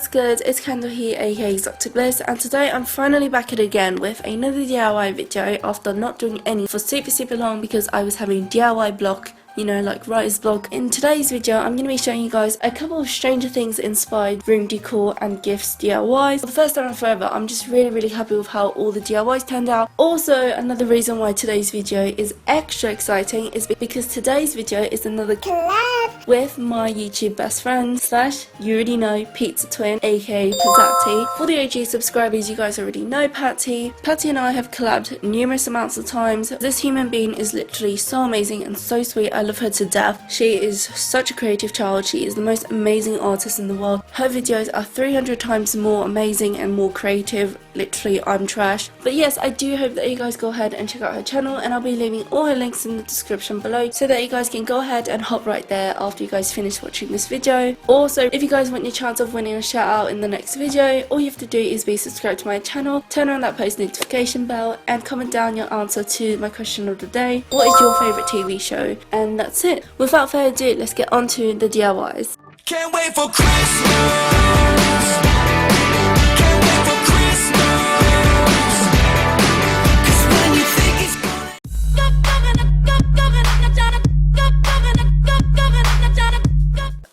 what's good? It's Kendall here, aka ExoticBlxss, and today I'm finally back at it again with another DIY video after not doing any for super long because I was having DIY block, you know, like writer's block. In today's video, I'm going to be showing you guys a couple of Stranger Things inspired room decor and gifts DIYs. But first and forever, I'm just really happy with how all the DIYs turned out. Also, another reason why today's video is extra exciting is because today's video is another collab with my YouTube best friend / you already know, pizza twin, aka Patty. For the OG subscribers, you guys already know Patty. Patty and I have collabed numerous amounts of times. This human being is literally so amazing and so sweet. I love her to death. She is such a creative child. She is the most amazing artist in the world. Her videos are 300 times more amazing and more creative. Literally, I'm trash. But yes, I do hope that you guys go ahead and check out her channel, and I'll be leaving all her links in the description below so that you guys can go ahead and hop right there after you guys finish watching this video. Also, if you guys want your chance of winning a shout out in the next video, all you have to do is be subscribed to my channel, turn on that post notification bell, and comment down your answer to my question of the day. What is your favourite TV show? And that's it. Without further ado, let's get on to the DIYs. Can't wait for Christmas. Can't wait for Christmas. 'Cause when you think it's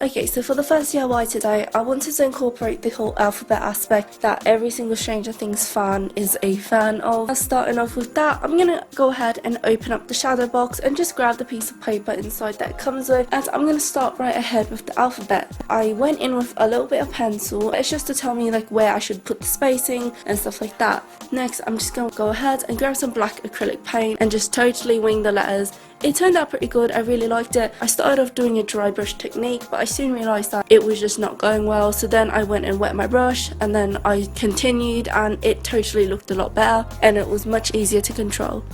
Okay, so for the first DIY today, I wanted to incorporate the whole alphabet aspect that every single Stranger Things fan is a fan of. Starting off with that, I'm gonna go ahead and open up the shadow box and just grab the piece of paper inside that it comes with, and I'm gonna start right ahead with the alphabet. I went in with a little bit of pencil. It's just to tell me like where I should put the spacing and stuff like that. Next, I'm just gonna go ahead and grab some black acrylic paint and just totally wing the letters. It turned out pretty good. I really liked it. I started off doing a dry brush technique, but I soon realised that it was just not going well, so then I went and wet my brush, and then I continued, and it totally looked a lot better and it was much easier to control.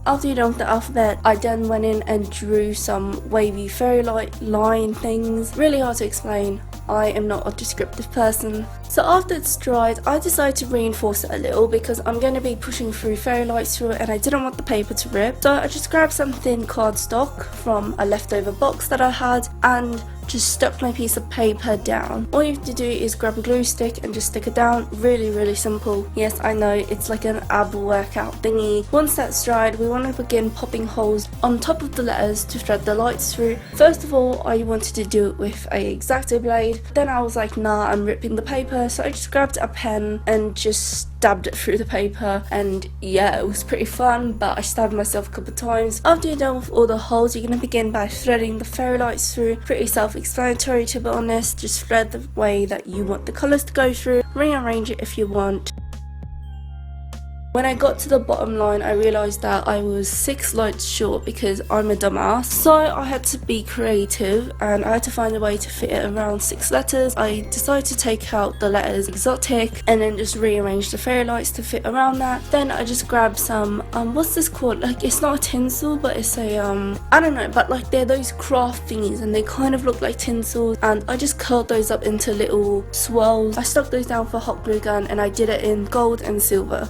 After you're done with the alphabet, I then went in and drew some wavy fairy light line things. Really hard to explain. I am not a descriptive person. So after it's dried, I decided to reinforce it a little because I'm going to be pushing through fairy lights through it and I didn't want the paper to rip. So I just grabbed some thin cardstock from a leftover box that I had and just stuck my piece of paper down. All you have to do is grab a glue stick and just stick it down. Really simple. Yes, I know, it's like an ab workout thingy. Once that's dried, we want to begin popping holes on top of the letters to thread the lights through. First of all, I wanted to do it with a X-Acto blade. Then I was like, nah, I'm ripping the paper. So I just grabbed a pen and just stabbed it through the paper, and yeah, it was pretty fun, but I stabbed myself a couple of times. After you're done with all the holes, you're going to begin by threading the fairy lights through. Pretty self-explanatory, to be honest. Just thread the way that you want the colours to go through, rearrange it if you want. When I got to the bottom line, I realised that I was 6 lights short because I'm a dumbass. So I had to be creative and I had to find a way to fit it around 6 letters. I decided to take out the letters exotic and then just rearrange the fairy lights to fit around that. Then I just grabbed some, what's this called? Like, it's not a tinsel, but it's a, I don't know, but like they're those craft thingies and they kind of look like tinsels, and I just curled those up into little swirls. I stuck those down for hot glue gun and I did it in gold and silver.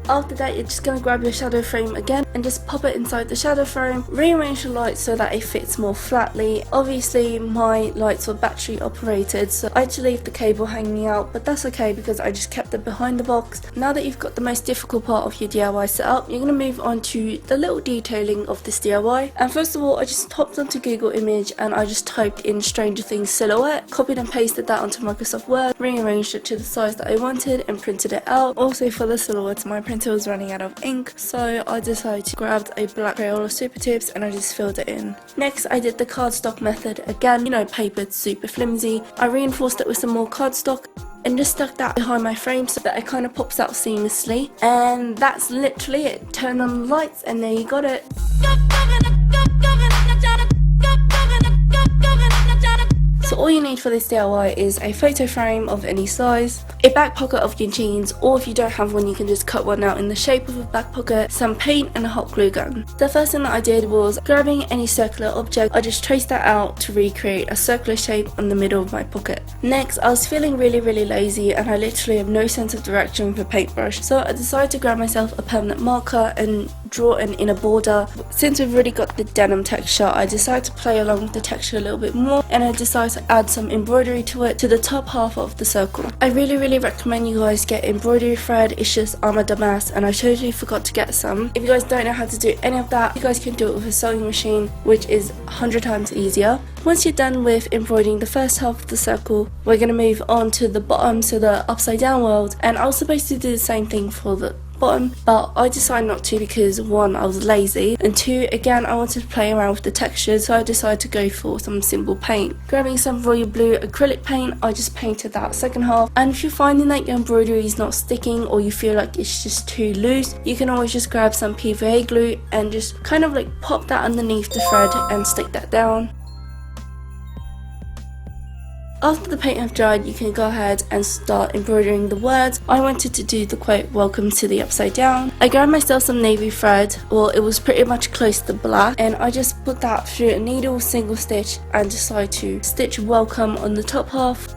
After that, you're just going to grab your shadow frame again and just pop it inside the shadow frame. Rearrange the lights so that it fits more flatly. Obviously, my lights were battery operated, so I had to leave the cable hanging out, but that's okay because I just kept it behind the box. Now that you've got the most difficult part of your DIY set up, you're going to move on to the little detailing of this DIY. And first of all, I just hopped onto Google Image and I just typed in Stranger Things silhouette, copied and pasted that onto Microsoft Word, rearranged it to the size that I wanted and printed it out. Also for the silhouette, my printer was running out of ink, so I decided to grab a black Crayola Super Tips and I just filled it in. Next, I did the cardstock method again. You know, paper's super flimsy. I reinforced it with some more cardstock and just stuck that behind my frame so that it kind of pops out seamlessly. And that's literally it. Turn on the lights and there you got it. So all you need for this DIY is a photo frame of any size, a back pocket of your jeans, or if you don't have one you can just cut one out in the shape of a back pocket, some paint and a hot glue gun. The first thing that I did was grabbing any circular object, I just traced that out to recreate a circular shape on the middle of my pocket. Next, I was feeling really lazy and I literally have no sense of direction with a paintbrush, so I decided to grab myself a permanent marker and draw an inner border. Since we've already got the denim texture, I decided to play along with the texture a little bit more, and I decided to add some embroidery to it, to the top half of the circle. I really recommend you guys get embroidery thread. It's just I'm a dumbass and I totally forgot to get some. If you guys don't know how to do any of that, you guys can do it with a sewing machine, which is 100 times easier. Once you're done with embroidering the first half of the circle, we're going to move on to the bottom, so the upside down world, and I was supposed to do the same thing for the bottom, but I decided not to because 1, I was lazy, and 2, again, I wanted to play around with the textures, so I decided to go for some simple paint. Grabbing some royal blue acrylic paint, I just painted that second half, and if you're finding that your embroidery is not sticking or you feel like it's just too loose, you can always just grab some PVA glue and just kind of like pop that underneath the thread and stick that down. After the paint have dried, you can go ahead and start embroidering the words. I wanted to do the quote, "Welcome to the upside down." I grabbed myself some navy thread, well it was pretty much close to black, and I just put that through a needle, single stitch, and decided to stitch welcome on the top half.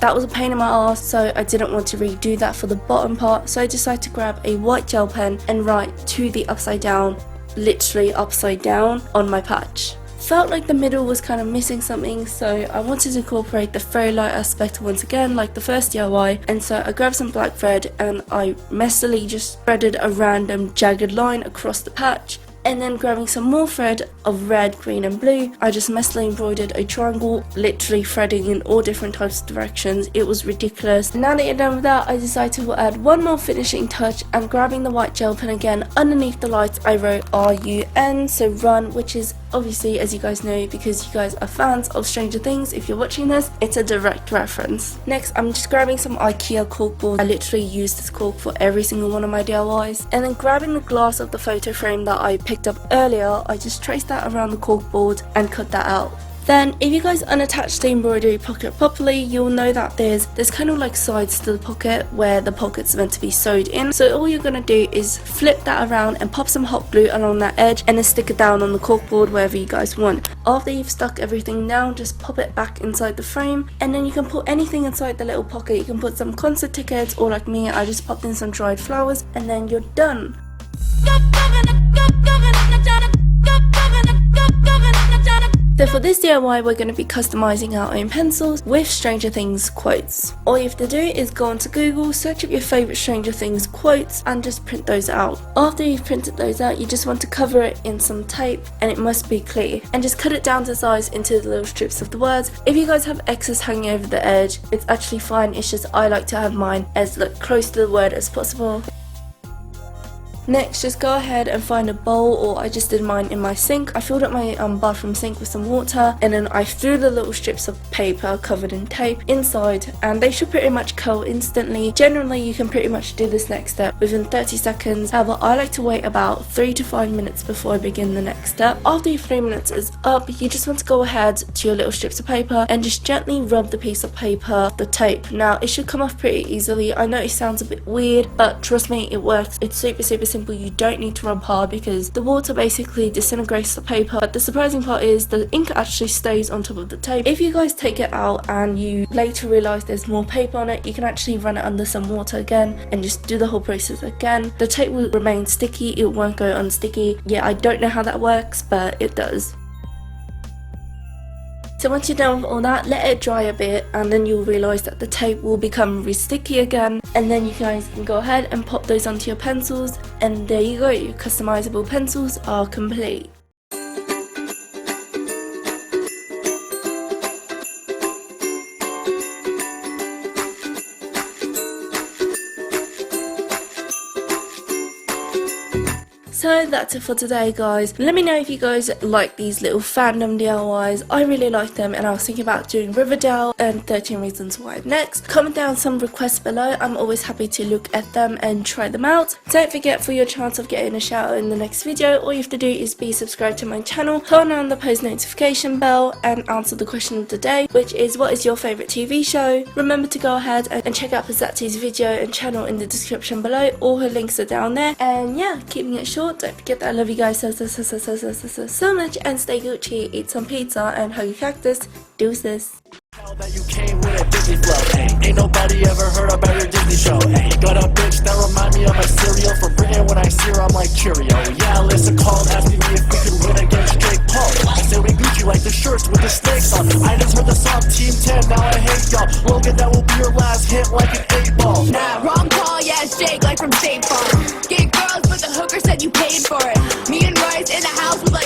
That was a pain in my ass, so I didn't want to redo that for the bottom part, so I decided to grab a white gel pen and write "to the upside down," literally upside down, on my patch. Felt like the middle was kind of missing something, so I wanted to incorporate the fairy light aspect once again like the first DIY, and so I grabbed some black thread and I messily just threaded a random jagged line across the patch. And then grabbing some more thread of red, green and blue, I just messily embroidered a triangle, literally threading in all different types of directions. It was ridiculous. Now that you're done with that, I decided to add one more finishing touch, and grabbing the white gel pen again, underneath the lights I wrote RUN, so run, which is obviously, as you guys know, because you guys are fans of Stranger Things, if you're watching this, it's a direct reference. Next, I'm just grabbing some IKEA corkboard. I literally use this cork for every single one of my DIYs. And then grabbing the glass of the photo frame that I picked up earlier, I just traced that around the corkboard and cut that out. Then, if you guys unattach the embroidery pocket properly, you'll know that there's kind of like sides to the pocket where the pocket's meant to be sewed in. So all you're gonna do is flip that around and pop some hot glue along that edge, and then stick it down on the corkboard wherever you guys want. After you've stuck everything down, just pop it back inside the frame, and then you can put anything inside the little pocket. You can put some concert tickets, or like me, I just popped in some dried flowers, and then you're done. So for this DIY, we're going to be customizing our own pencils with Stranger Things quotes. All you have to do is go onto Google, search up your favourite Stranger Things quotes, and just print those out. After you've printed those out, you just want to cover it in some tape, and it must be clear, and just cut it down to size into the little strips of the words. If you guys have excess hanging over the edge, it's actually fine, it's just I like to have mine as close to the word as possible. Next, just go ahead and find a bowl, or I just did mine in my sink. I filled up my bathroom sink with some water, and then I threw the little strips of paper covered in tape inside, and they should pretty much curl instantly. Generally, you can pretty much do this next step within 30 seconds. However, I like to wait about 3 to 5 minutes before I begin the next step. After your 3 minutes is up, you just want to go ahead to your little strips of paper and just gently rub the piece of paper off the tape. Now, it should come off pretty easily. I know it sounds a bit weird, but trust me, it works. It's super simple. You don't need to rub hard because the water basically disintegrates the paper, but the surprising part is the ink actually stays on top of the tape. If you guys take it out and you later realize there's more paper on it, you can actually run it under some water again and just do the whole process again. The tape will remain sticky, it won't go unsticky. Yeah, I don't know how that works, but it does. So once you're done with all that, let it dry a bit, and then you'll realise that the tape will become really sticky again, and then you guys can go ahead and pop those onto your pencils, and there you go, your customizable pencils are complete. So that's it for today, guys. Let me know if you guys like these little fandom DIYs. I really like them, and I was thinking about doing Riverdale and 13 Reasons Why next. Comment down some requests below. I'm always happy to look at them and try them out. Don't forget, for your chance of getting a shout out in the next video, all you have to do is be subscribed to my channel, turn on the post notification bell, and answer the question of the day, which is, what is your favourite TV show? Remember to go ahead and check out Pizzati's video and channel in the description below. All her links are down there. And yeah, keeping it short. Don't forget that I love you guys so much, and stay Gucci, eat some pizza, and hug your cactus. Deuces. That you came with a Disney flow, hey. Ain't nobody ever heard about your Disney show, hey. Got a bitch that remind me of my cereal from Britain. When I see her, I'm like Cheerio, yeah. a call asking me if we could win against Jake Paul. I say we Gucci like the shirts with the snakes on. I just heard the song Team 10, now I hate y'all. Logan, that will be your last hit like an 8 ball. Nah, wrong call, yeah, it's Jake, like from State Farm.